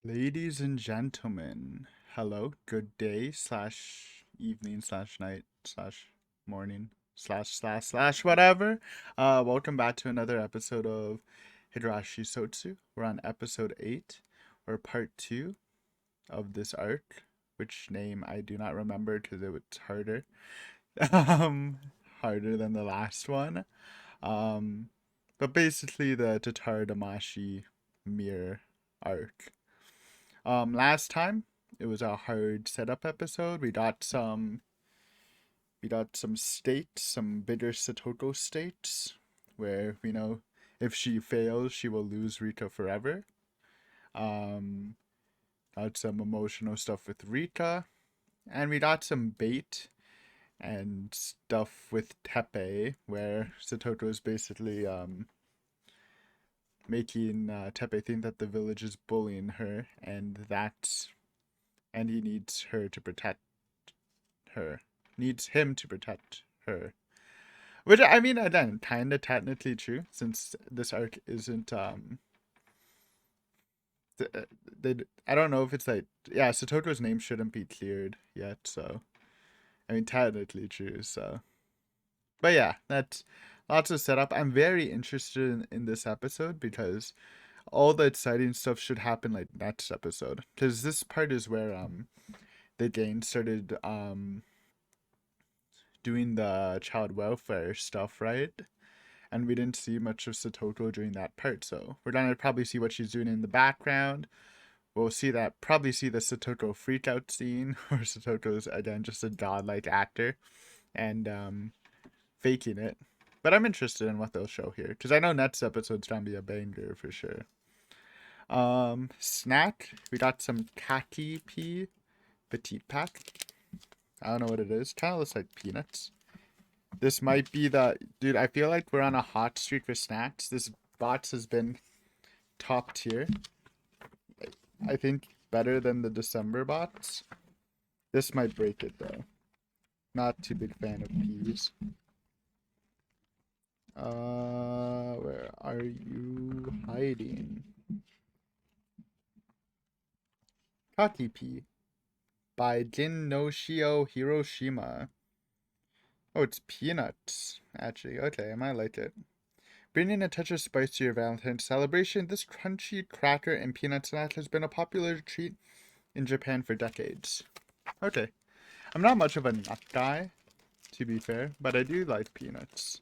Ladies and gentlemen, hello, good day slash evening slash night slash morning slash whatever. Welcome back to another episode of Higurashi Sotsu. We're on episode 8, or part 2 of this arc, which name I do not remember because it was harder. um, harder than the last one. Um, but basically the Tatara Damashi mirror arc. Last time it was a hard setup episode. We got some states, some bitter Satoko states, where we know if she fails, she will lose Rita forever. Um, got some emotional stuff with Rita, and we got some bait and stuff with Tepe, where Satoto is basically making Tepe think that the village is bullying her, and he needs her to protect her. Needs him to protect her. Which I mean, again, kind of technically true, since this arc isn't they. I don't know if it's like, yeah, Satoto's name shouldn't be cleared yet, so I mean technically true. So, but yeah, that's lots of setup. I'm very interested in this episode because all the exciting stuff should happen like next episode. Because this part is where the gang started doing the child welfare stuff, right? And we didn't see much of Satoko during that part, so we're gonna probably see what she's doing in the background. We'll see that probably see the Satoko freak out scene, where Satoko's again just a godlike actor and faking it. But I'm interested in what they'll show here because I know next episode's gonna be a banger for sure. Snack. We got some kaki pea petite pack. I don't know what it is. Kind of looks like peanuts. This might be the dude. I feel like we're on a hot streak for snacks. This box has been top tier. I think better than the December box. This might break it though. Not too big fan of peas. Where are you hiding? Kaki pea by Jin no Shio Hiroshima. Oh, it's peanuts. Actually, okay, I might like it. Bringing a touch of spice to your Valentine's celebration, this crunchy cracker and peanut snack has been a popular treat in Japan for decades. Okay. I'm not much of a nut guy, to be fair, but I do like peanuts.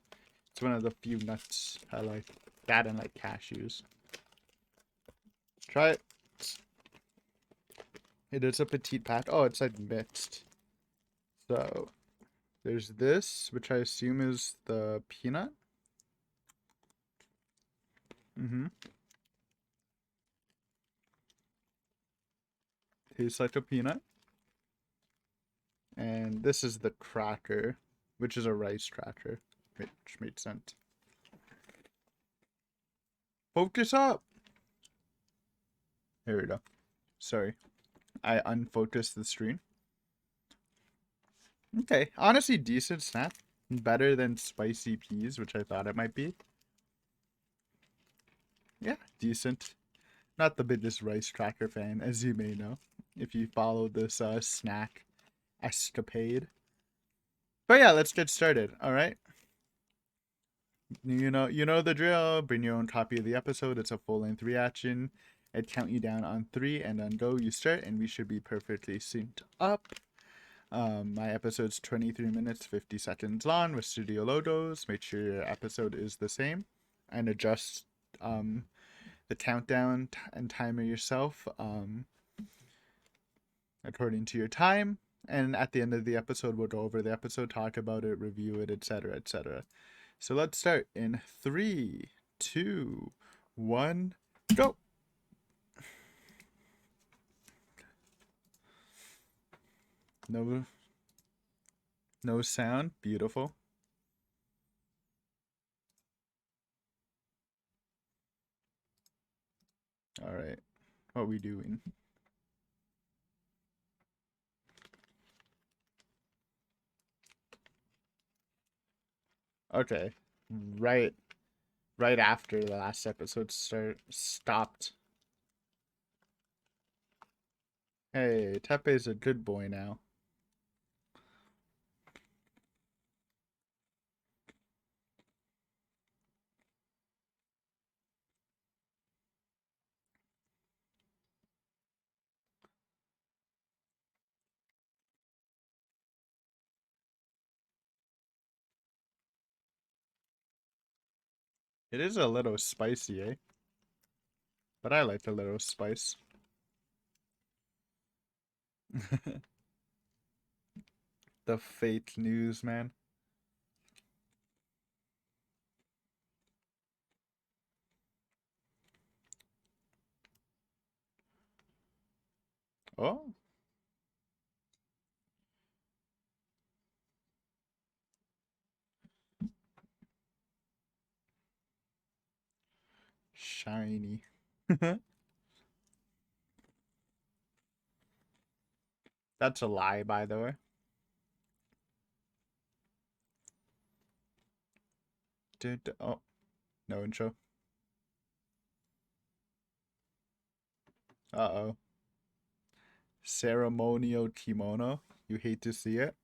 It's one of the few nuts I like. That and like cashews. Try it. It is a petite pat. Oh, it's like mixed. So, there's this, which I assume is the peanut. Mm-hmm. Tastes like a peanut. And this is the cracker, which is a rice cracker, which made sense. Focus up! Here we go. Sorry. I unfocused the screen. Okay. Honestly, decent snack. Better than spicy peas, which I thought it might be. Yeah, decent. Not the biggest rice cracker fan, as you may know, if you follow this snack escapade. But yeah, let's get started. All right. You know the drill. Bring your own copy of the episode. It's a full-length reaction. I'd count you down on 3, and on go you start, and we should be perfectly synced up. My episode's 23 minutes 50 seconds long with studio logos. Make sure your episode is the same, and adjust the countdown and timer yourself according to your time. And at the end of the episode, we'll go over the episode, talk about it, review it, etc., etc. So let's start in 3, 2, 1, go. No, no sound. Beautiful. All right. What are we doing? Okay. Right. Right after the last episode stopped. Hey, Tepe's a good boy now. It is a little spicy, eh? But I like a little spice. The fake news, man. Oh, shiny. That's a lie, by the way. Oh, no intro. Uh-oh. Ceremonial kimono. You hate to see it.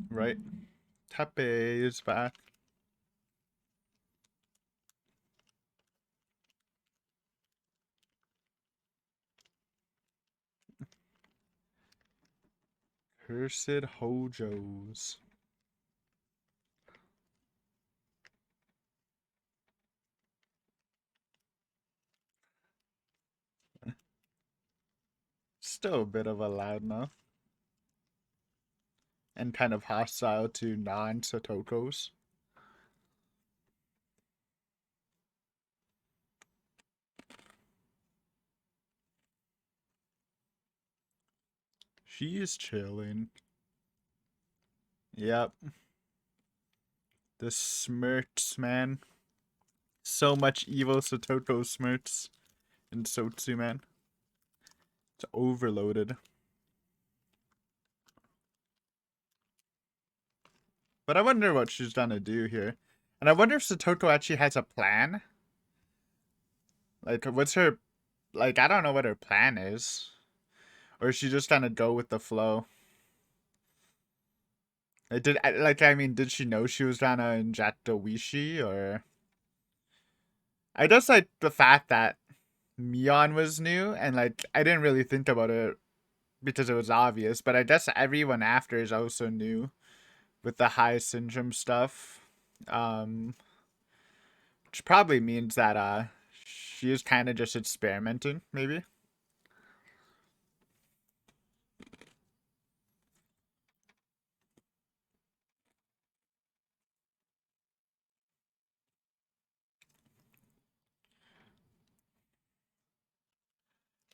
Right? Tepe is back. Cursed Hojos. Still a bit of a loudmouth. And kind of hostile to non-Satokos. She is chilling. Yep. The smirts, man. So much evil Satoko smirts in Sotsu, man. It's overloaded. But I wonder what she's gonna do here. And I wonder if Satoko actually has a plan. Like, what's her... Like, I don't know what her plan is. Or is she just gonna go with the flow? I mean, did she know she was gonna inject a Wishi, or... I just like the fact that Mion was new, and like, I didn't really think about it because it was obvious, but I guess everyone after is also new with the high syndrome stuff. Um, which probably means that she is kind of just experimenting, maybe.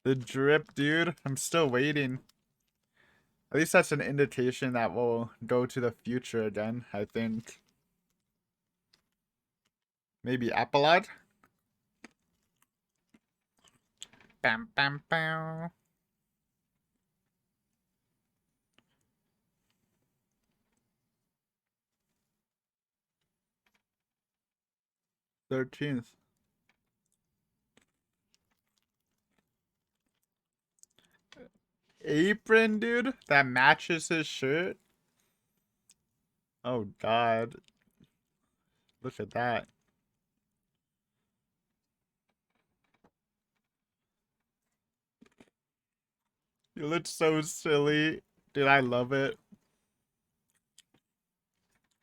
The drip, dude. I'm still waiting. At least that's an indication that we'll go to the future again, I think. Maybe epilogue? Bam, bam, bam. 13th. Apron, dude? That matches his shirt? Oh, God. Look at that. You look so silly. Dude, I love it.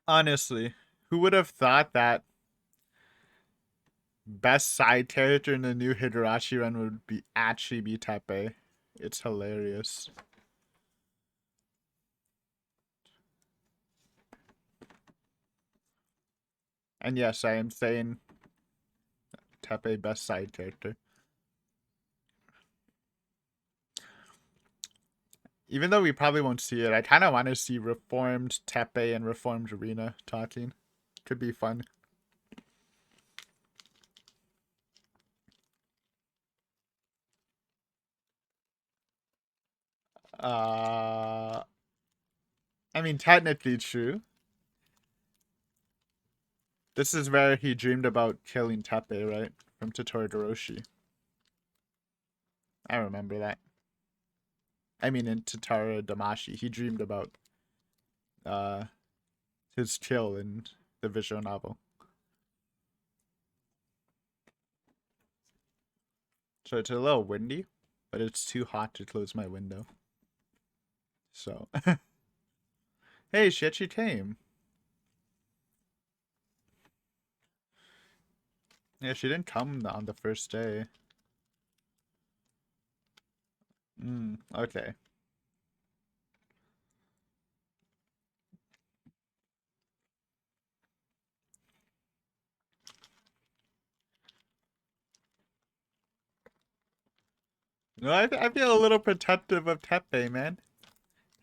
Honestly, who would have thought that best side character in the new Higurashi run would be actually be Tepe? It's hilarious. And yes, I am saying Tepe best side character. Even though we probably won't see it, I kind of want to see reformed Tepe and reformed Rina talking. Could be fun. Uh, I mean, technically true. This is where he dreamed about killing Tepe, right? From Totoro. I remember that. I mean, in Tatara Damashi, he dreamed about uh his kill in the visual novel. So it's a little windy, but it's too hot to close my window. So, hey, she actually came. Yeah, she didn't come on the first day. Okay. No, I feel a little protective of Tepe, man.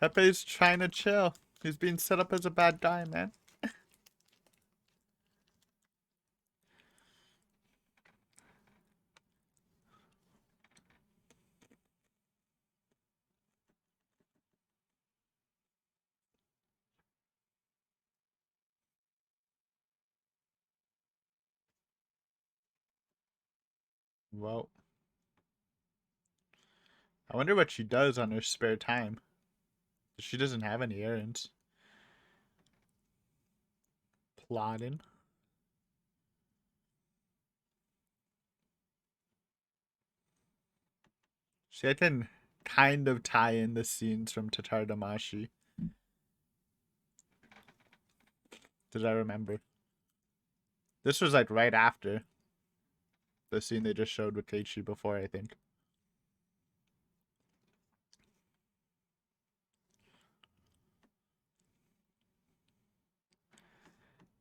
Tepe's trying to chill. He's being set up as a bad guy, man. Well, I wonder what she does on her spare time. She doesn't have any errands. Plotting. She can kind of tie in the scenes from Tatardamashi. Did I remember? This was like right after the scene they just showed with Keiichi before, I think.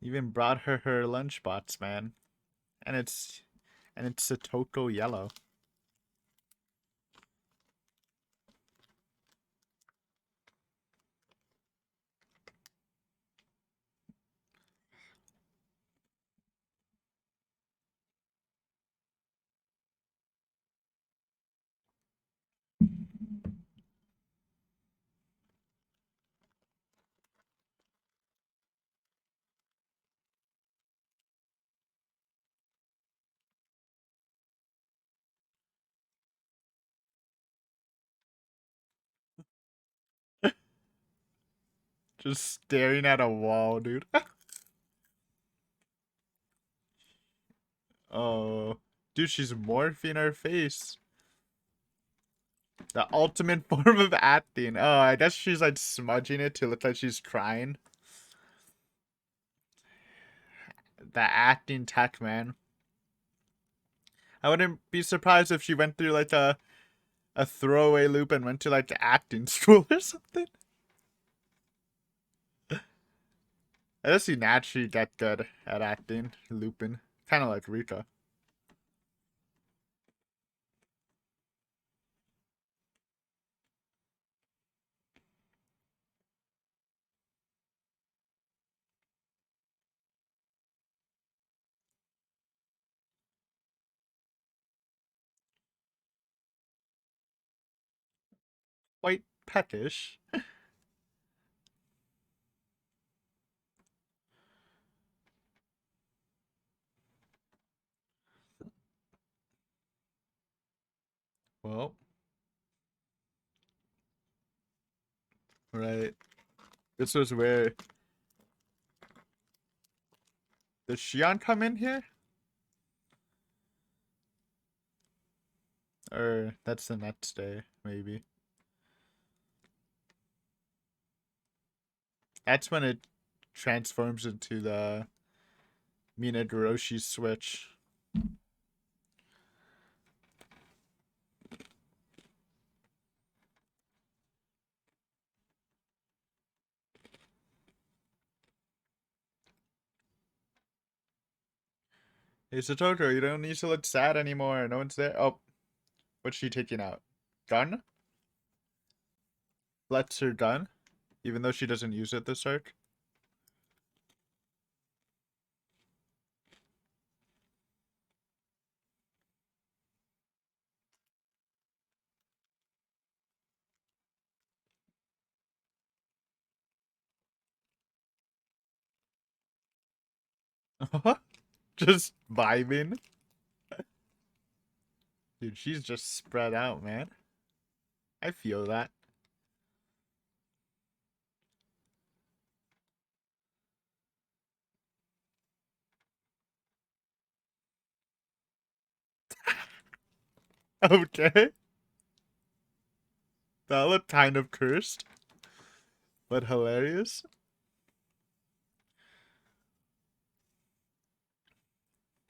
Even brought her lunchbox, man. And it's Satoko yellow. Just staring at a wall, dude. Oh, dude, she's morphing her face. The ultimate form of acting. Oh, I guess she's like smudging it to look like she's crying. The acting tech, man. I wouldn't be surprised if she went through like a throwaway loop and went to like acting school or something. I guess you naturally get good at acting, looping. Kind of like Rika. Quite peckish. Well, right. This was where. Does Shion come in here? Or that's the next day, maybe. That's when it transforms into the Minaguroshi switch. Hey, Satoko, you don't need to look sad anymore. No one's there. Oh, what's she taking out? Gun? Lets her gun? Even though she doesn't use it this arc? Just vibing. Dude, she's just spread out, man. I feel that. Okay. That looked kind of cursed, but hilarious.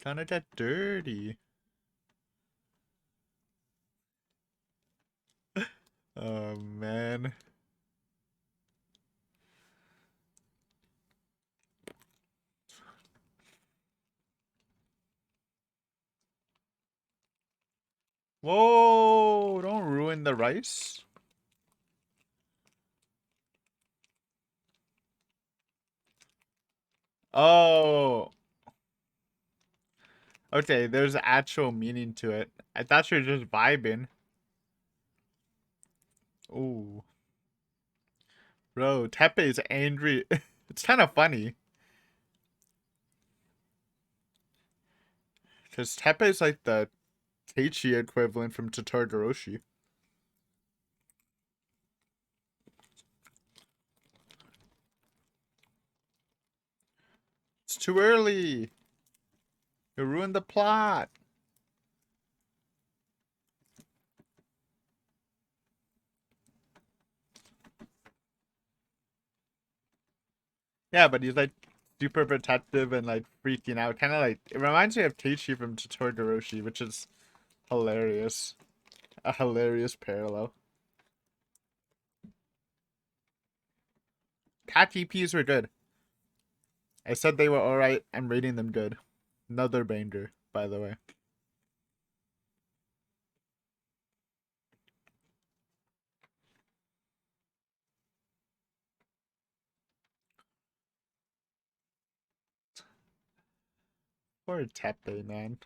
Kind of get dirty. Oh, man. Whoa, don't ruin the rice. Oh, okay, there's actual meaning to it. I thought you were just vibing. Ooh. Bro, Tepe's angry. It's kind of funny. Because Tepe's like the Teichi equivalent from Totoroshi. It's too early. You ruined the plot. Yeah, but he's like super protective and like freaking out. Kind of like, it reminds me of Teichi from Totoroshi, which is hilarious. A hilarious parallel. Cat EPs were good. I said they were alright. I'm rating them good. Another banger, by the way. Poor Tepe, man.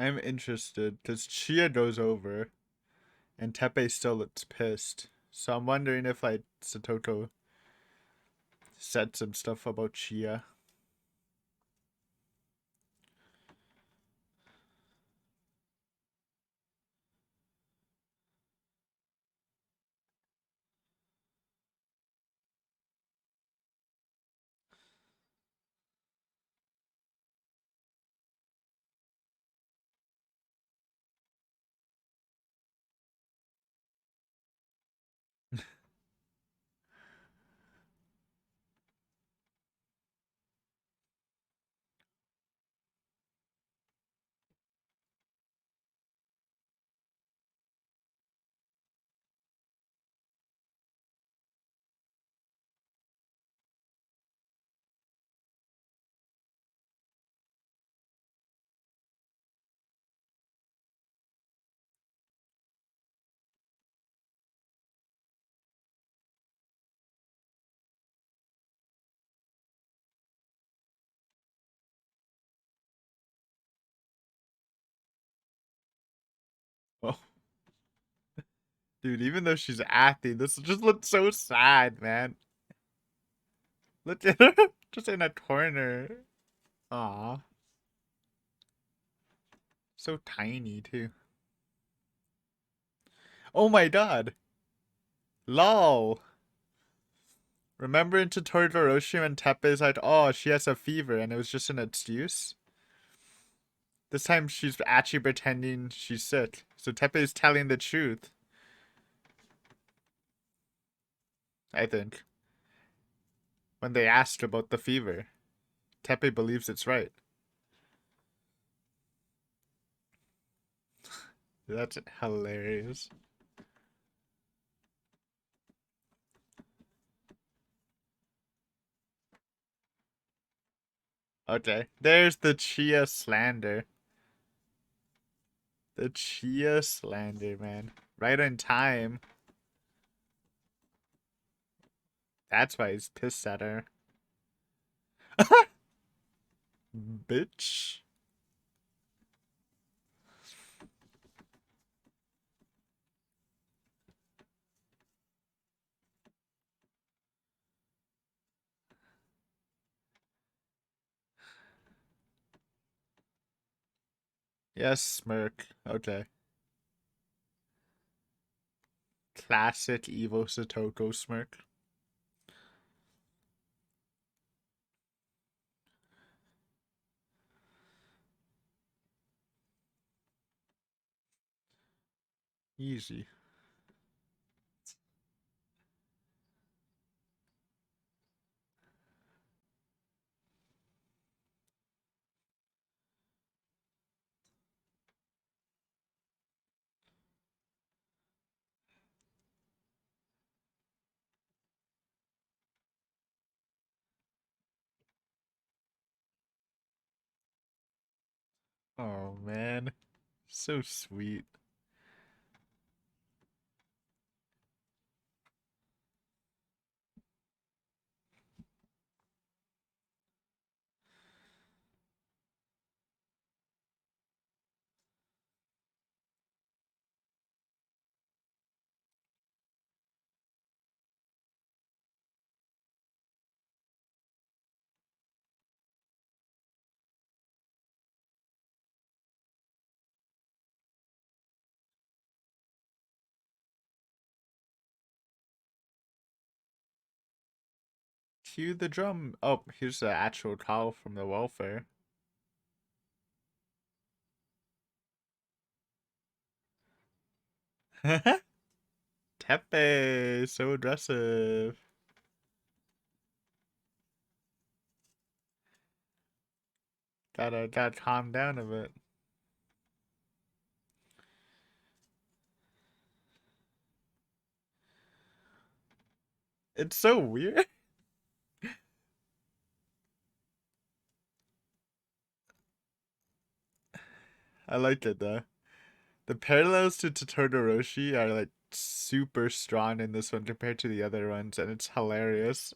I'm interested because Chia goes over and Tepe still looks pissed. So I'm wondering if like Satoko said some stuff about Chia. Oh, dude, even though she's acting, this just looks so sad, man. Look at her just in a corner. Aw. So tiny, too. Oh my god. LOL. Remember in Totoroshi when Tepe's like, oh, she has a fever, and it was just an excuse? This time she's actually pretending she's sick. So Tepe's telling the truth, I think. when they asked about the fever. Tepe believes it's right. That's hilarious. Okay, there's the Chia slander. The Chia slander, man. Right on time. That's why he's pissed at her. Bitch. Yes, smirk. Okay. Classic evil Satoko smirk. Easy. Oh man. So sweet. Cue the drum. Oh, here's the actual call from the welfare. Tepe, so aggressive. Gotta calm down a bit. It's so weird. I like it though. The parallels to Totoroshi are like super strong in this one compared to the other ones, and it's hilarious.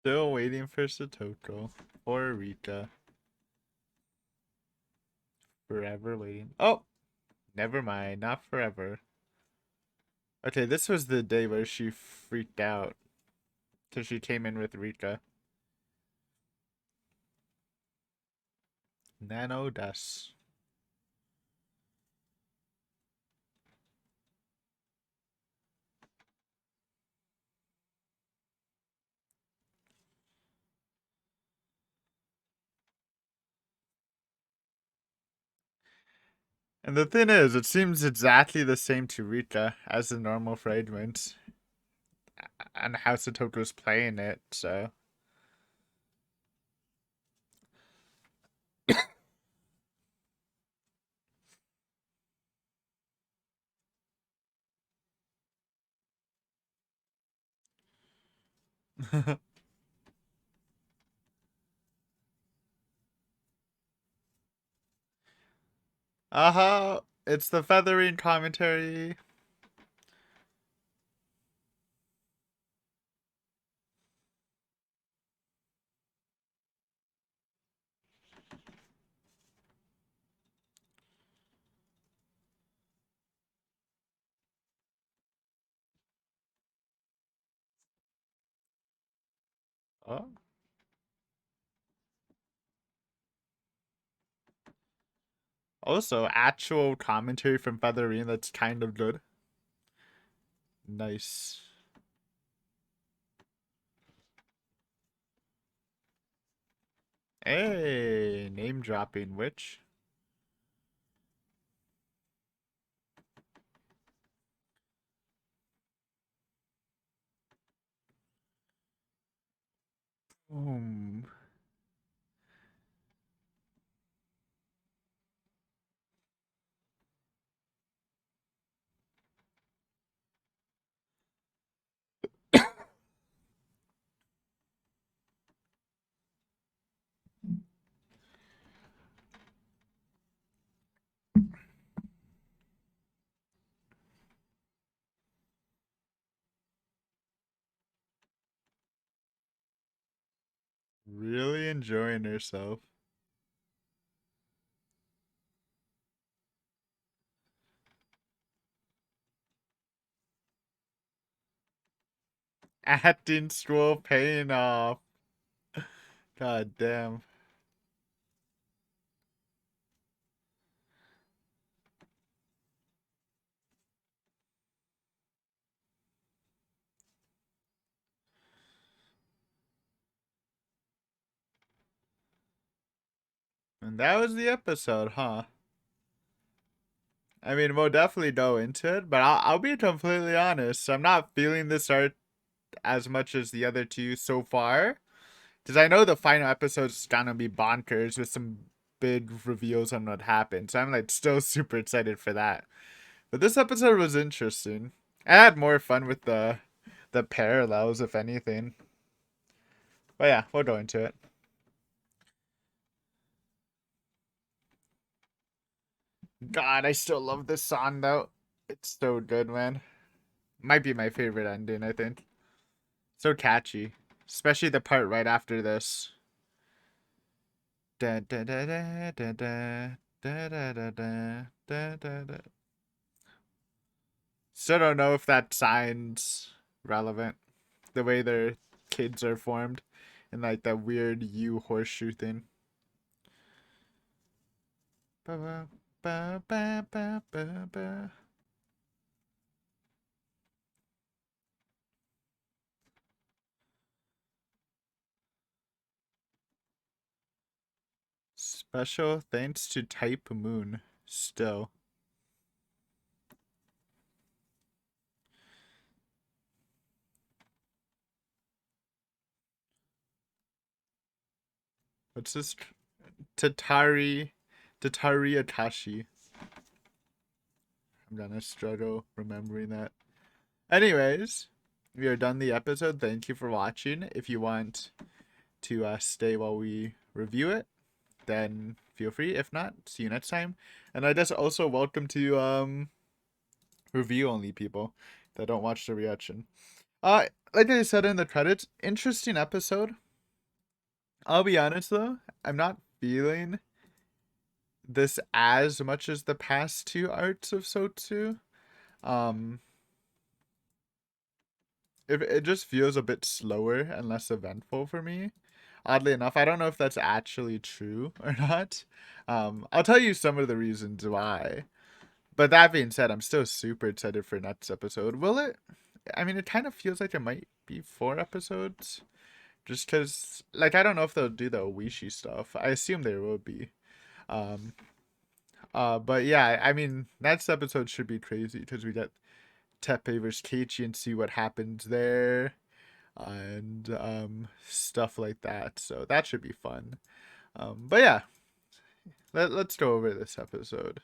Still waiting for Satoko or Rika. Forever waiting. Oh, never mind. Not forever. Okay, this was the day where she freaked out. So she came in with Rika. Nano dust. And the thing is, it seems exactly the same to Rika as the normal fragment. And how Satoko's playing it, so. Aha! It's the feathering commentary. Oh. Also, actual commentary from Featherine that's kind of good. Nice. Hey, name dropping witch. Boom. Really enjoying herself. Acting school paying off. God damn. And that was the episode, huh? I mean, we'll definitely go into it, but I'll be completely honest. I'm not feeling this art as much as the other two so far. Because I know the final episode's gonna be bonkers with some big reveals on what happened. So I'm like still super excited for that. But this episode was interesting. I had more fun with the parallels, if anything. But yeah, we'll go into it. God, I still love this song though. It's so good, man. Might be my favorite ending, I think. So catchy. Especially the part right after this. Da, da, da, da, da, da, da, da, da, da, da, da, da. Still don't know if that sign's relevant. The way their kids are formed. And like that weird U horseshoe thing. Ba, ba, ba, ba, ba, ba, ba. Special thanks to Type Moon. Still. What's this? Tatari. Tatari Atashi. I'm gonna struggle remembering that. Anyways, we are done the episode. Thank you for watching. If you want to stay while we review it, then feel free. If not, see you next time. And I just also welcome to review only people that don't watch the reaction. Like I said in the credits, interesting episode. I'll be honest though, I'm not feeling this as much as the past two arts of Sotsu. Um, it just feels a bit slower and less eventful for me. Oddly enough, I don't know if that's actually true or not. I'll tell you some of the reasons why. But that being said, I'm still super excited for next episode. Will it? I mean, it kind of feels like it might be 4 episodes. Just because, like, I don't know if they'll do the Oishi stuff. I assume there will be. Um, but yeah, I mean, next episode should be crazy because we get Teppei versus Keiichi and see what happens there and stuff like that. So that should be fun. But yeah, let's go over this episode.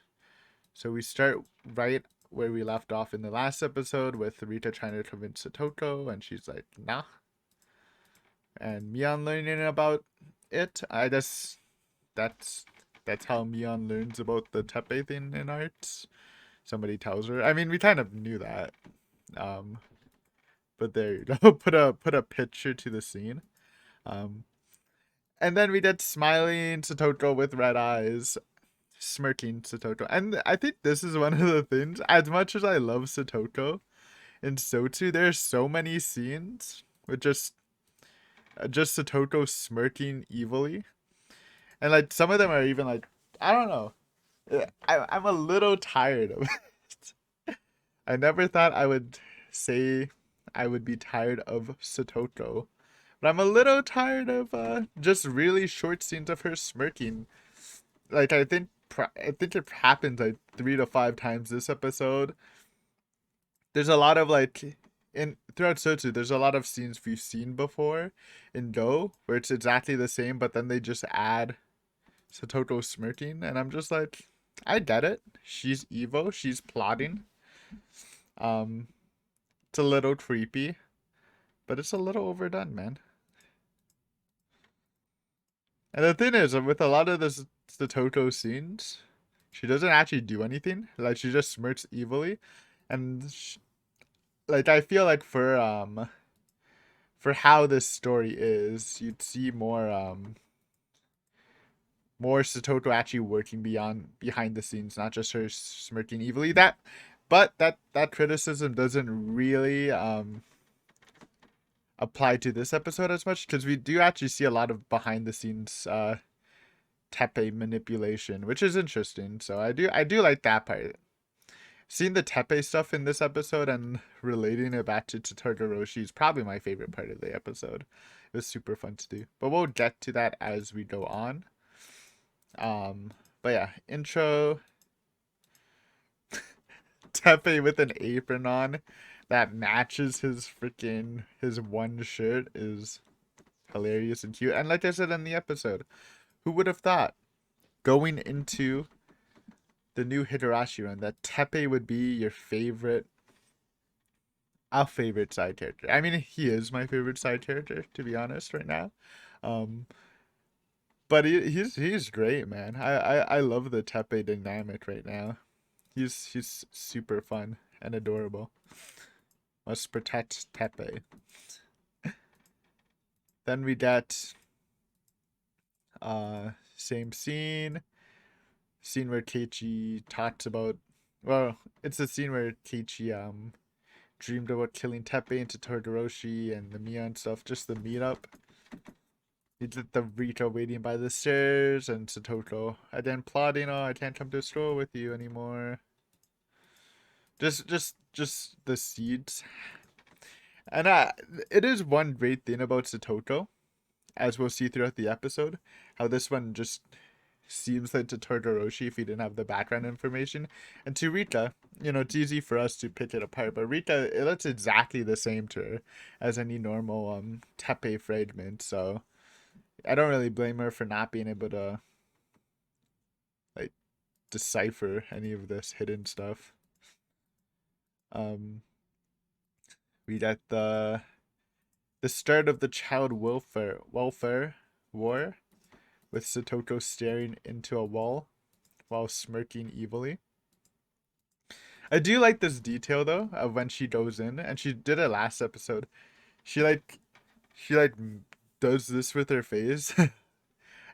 So we start right where we left off in the last episode with Rita trying to convince Satoko, and she's like, nah. And Mion learning about it. I guess that's that's how Mion learns about the Teppei thing in arts. Somebody tells her. I mean, we kind of knew that. Um, but there you go. Put a picture to the scene. Um, and then we get smiling Satoko with red eyes, smirking Satoko. And I think this is one of the things. As much as I love Satoko in Sotsu, there's so many scenes with just just Satoko smirking evilly, and like some of them are even like, I don't know. I'm a little tired of it. I never thought I would say I would be tired of Satoko, but I'm a little tired of just really short scenes of her smirking. Like I think it happened like 3 to 5 times this episode. There's a lot of like in throughout Sotsu, there's a lot of scenes we've seen before in Go where it's exactly the same, but then they just add Satoko smirking, and I'm just like, I get it. She's evil. She's plotting. Um, it's a little creepy, but it's a little overdone, man. And the thing is, with a lot of this Satoko scenes, she doesn't actually do anything. Like she just smirks evilly, and like I feel like for how this story is, you'd see more Satoto actually working behind the scenes, not just her smirking evilly. But that criticism doesn't really apply to this episode as much because we do actually see a lot of behind the scenes tepe manipulation, which is interesting. So I do like that part. Seeing the tepe stuff in this episode and relating it back to Totoroshi is probably my favorite part of the episode. It was super fun to do, but we'll get to that as we go on. Um, but yeah, intro Tepe with an apron on that matches his one shirt is hilarious and cute. And like I said in the episode, who would have thought going into the new Higurashi run that Tepe would be your favorite, our favorite side character. I mean, he is my favorite side character to be honest right now. Um, but he's great, man. I love the Tepe dynamic right now. He's super fun and adorable. Must protect Tepe. Then we get same scene where Keiichi talks about, well, it's a scene where Keiichi dreamed about killing Tepe into Todoroshi and the Mia and stuff, just the meetup. He did the Rita waiting by the stairs and Satoko again plotting, oh, I can't come to a store with you anymore. Just the seeds. And it is one great thing about Satoko, as we'll see throughout the episode, how this one just seems like to Todoroshi if he didn't have the background information. And to Rika, it's easy for us to pick it apart, but Rika, it looks exactly the same to her as any normal tepe fragment, so I don't really blame her for not being able to like decipher any of this hidden stuff. Um we got the start of the child welfare war with Satoko staring into a wall while smirking evilly. I do like this detail though of when she goes in, and she did it last episode. She like does this with her face,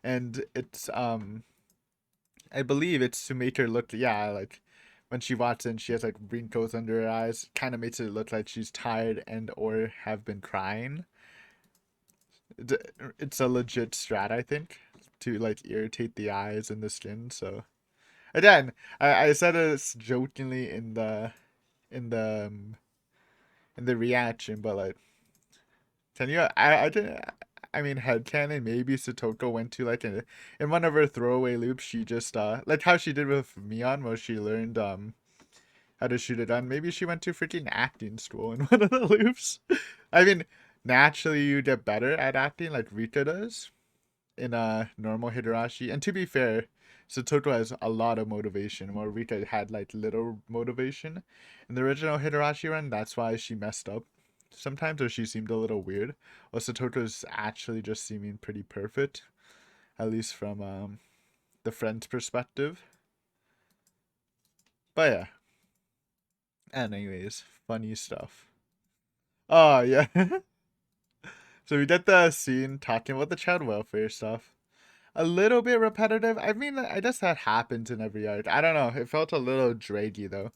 and it's I believe it's to make her look, yeah, like when she walks in, she has like wrinkles under her eyes. Kind of makes it look like she's tired and or have been crying. It's a legit strat, I think, to like irritate the eyes and the skin. So again, I said it jokingly in the um, in the reaction, but like, can you? I didn't. I mean, headcanon, maybe Satoko went to like in one of her throwaway loops. She just like how she did with Mion, where she learned how to shoot a gun. Maybe she went to freaking acting school in one of the loops. I mean, naturally you get better at acting like Rika does in a normal Higurashi. And to be fair, Satoto has a lot of motivation, while Rika had like little motivation. In the original Higurashi run, that's why she messed up sometimes, or she seemed a little weird. While Satoto's actually just seeming pretty perfect, at least from the friend's perspective. But yeah. Anyways, funny stuff. Oh yeah. So we get the scene talking about the child welfare stuff. A little bit repetitive. I mean, I guess that happens in every arc. I don't know. It felt a little draggy though.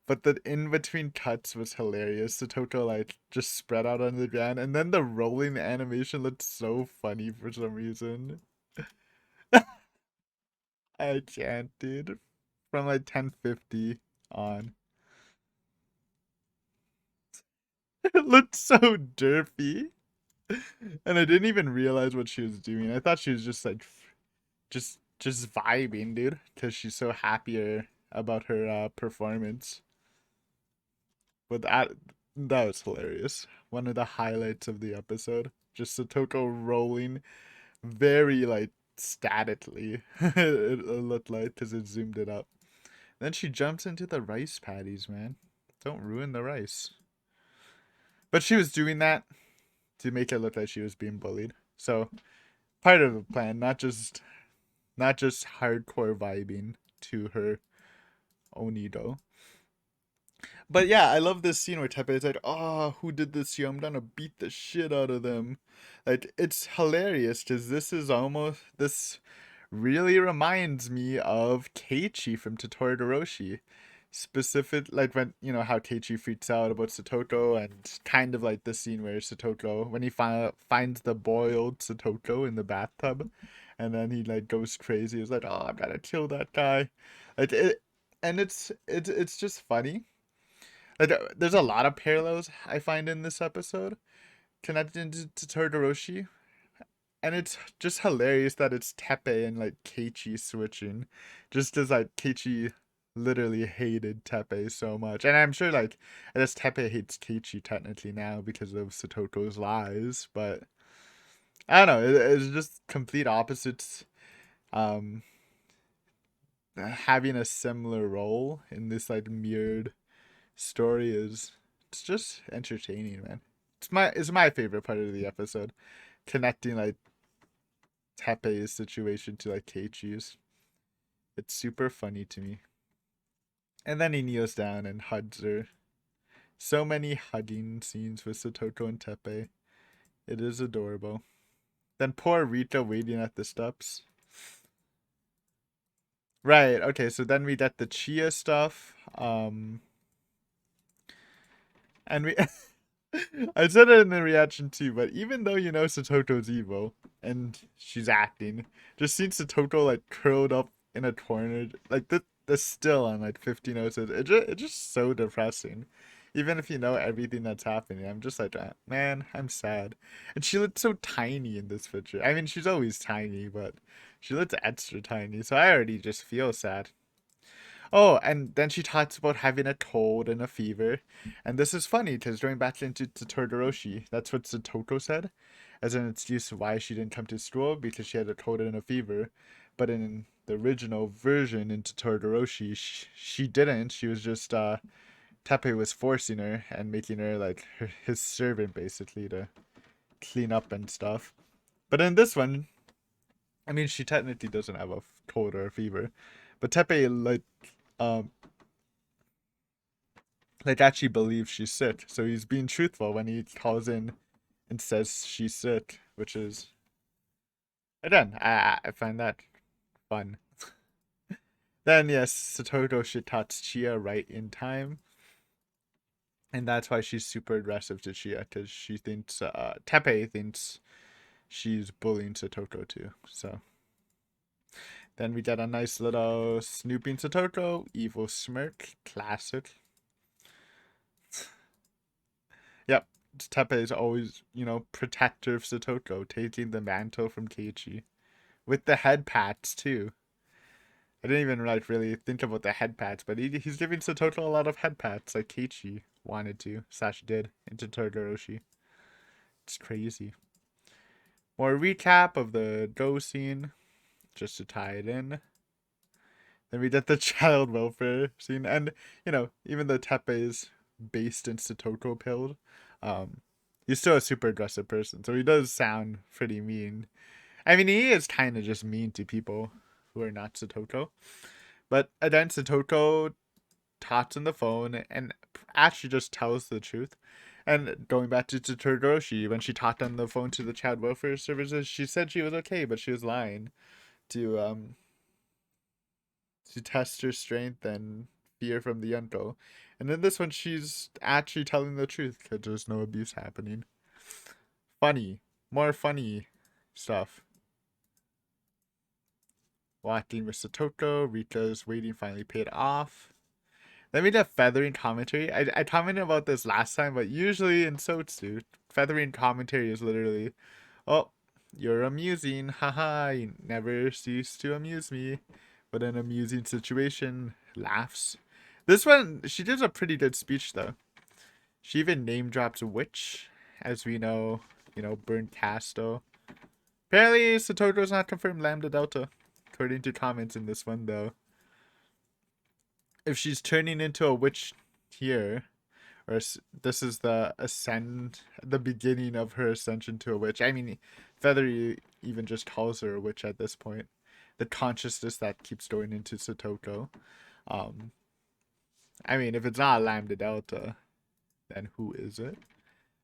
But the in between cuts was hilarious. Sotoko like just spread out on the ground, and then the rolling animation looked so funny for some reason. I can't, dude. From like 1050 on, it looked so derpy, and I didn't even realize what she was doing. I thought she was just like, just vibing, dude, because she's so happier about her performance. But that was hilarious. One of the highlights of the episode. Just Satoko rolling very like statically. It looked like because it zoomed it up. Then she jumps into the rice patties, man. Don't ruin the rice. But she was doing that to make it look like she was being bullied. So part of the plan, not just hardcore vibing to her Onido. But yeah, I love this scene where Tepe is like, "Oh, who did this here? I'm gonna beat the shit out of them." Like it's hilarious because this really reminds me of Keiichi from Totoro. Specific, like when how Keiichi freaks out about Satoko, and kind of like the scene where Satoko, when he finds the boiled Satoko in the bathtub, and then he like goes crazy. He's like, "Oh, I'm gonna kill that guy," like it, and it's just funny like, there's a lot of parallels I find in this episode connected to Todoroshi, and it's just hilarious that it's Tepe and like Keiichi switching, just as like Keiichi literally hated Tepe so much, and I'm sure like I guess Tepe hates Keiichi technically now because of Satoko's lies, but I don't know, it's just complete opposites. Um, Having a similar role in this like mirrored story is it's just entertaining, man. It's my favorite part of the episode, connecting like Tepe's situation to like Keiichi's. It's super funny to me. And then he kneels down and hugs her. So many hugging scenes with Satoko and Tepe. It is adorable. Then poor Rika waiting at the steps. Right, okay, so then we get the Chia stuff. And we I said it in the reaction too, but even though Satoko's evil and she's acting, just seeing Satoko like curled up in a corner, like the still on like 15 episodes, it's just so depressing. Even if you know everything that's happening, I'm just like, man, I'm sad. And she looked so tiny in this picture. I mean, she's always tiny, but she looks extra tiny, so I already just feel sad. Oh, and then she talks about having a cold and a fever. And this is funny because going back into to Todoroshi, that's what Satoko said as an excuse why she didn't come to school because she had a cold and a fever. But in the original version into Todoroshi, she didn't. She was just, Tepe was forcing her and making her like his servant basically to clean up and stuff. But in this one, I mean, she technically doesn't have a cold or a fever. But Tepe, um, actually believes she's sick. So he's being truthful when he calls in and says she's sick, which is again, I find that fun. Then yes, Satoto Shitatsu Chia right in time. And that's why she's super aggressive to Chia, because she thinks Tepe thinks she's bullying Satoto too. So then we get a nice little snooping Satoto, evil smirk, classic. Yep, Tepe is always, protector of Satoko, taking the mantle from Keiichi. With the head pats, too. I didn't even like really think about the head pats, but he's giving Satoko a lot of head pats, like Keiichi wanted to, slash did, into Todoroshi. It's crazy. More recap of the Go scene, just to tie it in. Then we get the child welfare scene, and, even though Tepe is based in Satoko pilled, um, he's still a super aggressive person, so he does sound pretty mean. I mean, he is kind of just mean to people who are not Satoko. But then Satoko talks on the phone and actually just tells the truth. And going back to Todoroshi, when she talked on the phone to the child welfare services, she said she was okay, but she was lying to test her strength and fear from the uncle. And in this one, she's actually telling the truth because there's no abuse happening. Funny. More funny stuff. Walking with Satoko, Rika's waiting finally paid off. Let me do feathering commentary. I commented about this last time, but usually in Sotsu, feathering commentary is literally, oh, you're amusing, haha, you never cease to amuse me. But an amusing situation, laughs. This one, she does a pretty good speech though. She even name drops Witch, as we know, Burn Casto. Apparently, Satoto's not confirmed Lambda Delta, according to comments in this one though. If she's turning into a witch here, or this is the beginning of her ascension to a witch. I mean, Feathery even just calls her a witch at this point. The consciousness that keeps going into Satoko. I mean, if it's not Lambda Delta, then who is it?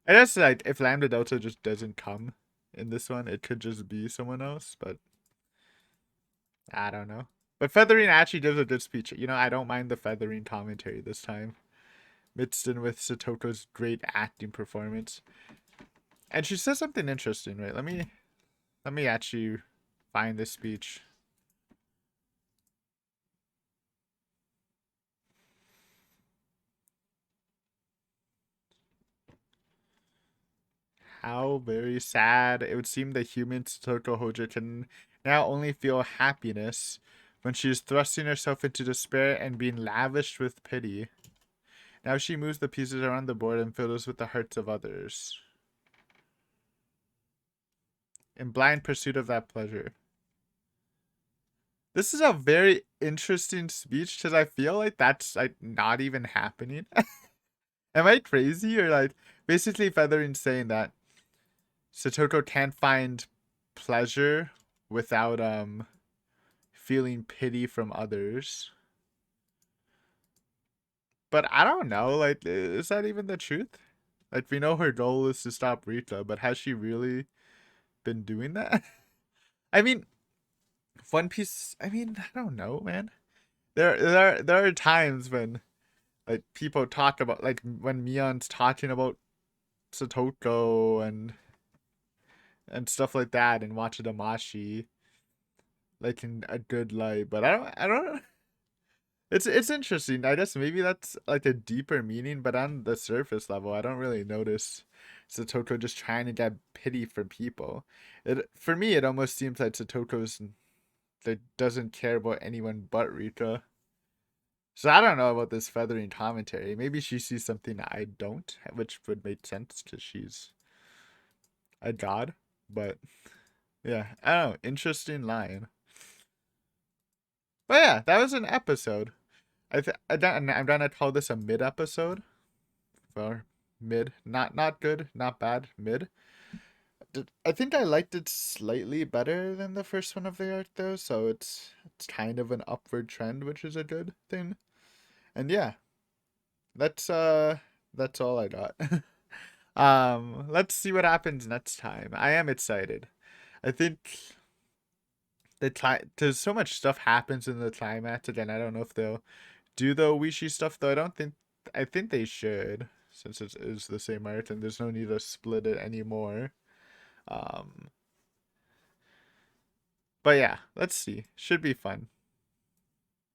I guess like if Lambda Delta just doesn't come in this one, it could just be someone else, but I don't know. But Feathering actually gives a good speech. I don't mind the Feathering commentary this time. Mixed in with Satoko's great acting performance. And she says something interesting, right? Let me actually find this speech. How very sad. It would seem the human Satoko Hojo can now only feel happiness when she is thrusting herself into despair and being lavished with pity. Now she moves the pieces around the board and fiddles with the hearts of others, in blind pursuit of that pleasure. This is a very interesting speech because I feel like that's like not even happening. Am I crazy? Or like basically Feathering saying that Satoko can't find pleasure without feeling pity from others. But I don't know, like is that even the truth? Like we know her goal is to stop Rita, but has she really been doing that? I mean, One Piece, I mean, I don't know, man. There are times when like people talk about like when Mion's talking about Satoko and stuff like that and watch Damashi like in a good light, but I don't. It's interesting. I guess maybe that's like a deeper meaning, but on the surface level, I don't really notice Satoko just trying to get pity from people. For me, it almost seems like Satoko's that doesn't care about anyone but Rika. So I don't know about this feathering commentary. Maybe she sees something I don't, which would make sense because she's a god. But yeah, I don't know. Interesting line. But yeah, that was an episode. I'm gonna call this a mid episode. Or mid, not good, not bad, mid. I think I liked it slightly better than the first one of the arc though, so it's kind of an upward trend, which is a good thing. And yeah, that's that's all I got. Let's see what happens next time. I am excited. I think there's so much stuff happens in the climax again. I don't know if they'll do the Oishi stuff though. I think they should, since it is the same art and there's no need to split it anymore. Um but yeah, let's see. Should be fun.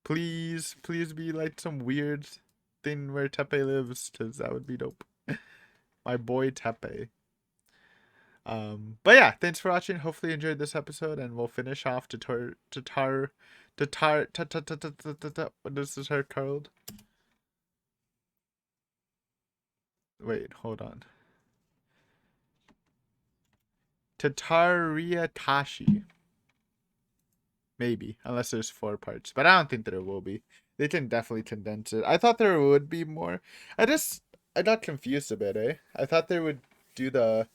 Please be like some weird thing where Tepe lives, because that would be dope. My boy Tepe. But yeah, thanks for watching. Hopefully you enjoyed this episode, and we'll finish off what is this art called? Wait, hold on. Tatariatashi. Maybe, unless there's 4 parts, but I don't think there will be. They can definitely condense it. I thought there would be more. I got confused a bit, eh? I thought they would do the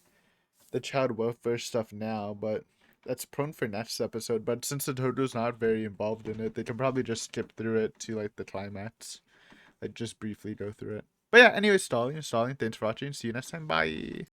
child welfare stuff now, but that's prone for next episode. But since the Toto's not very involved in it, they can probably just skip through it to like the climax, like just briefly go through it. But yeah, anyway, stalling. Thanks for watching. See you next time. Bye.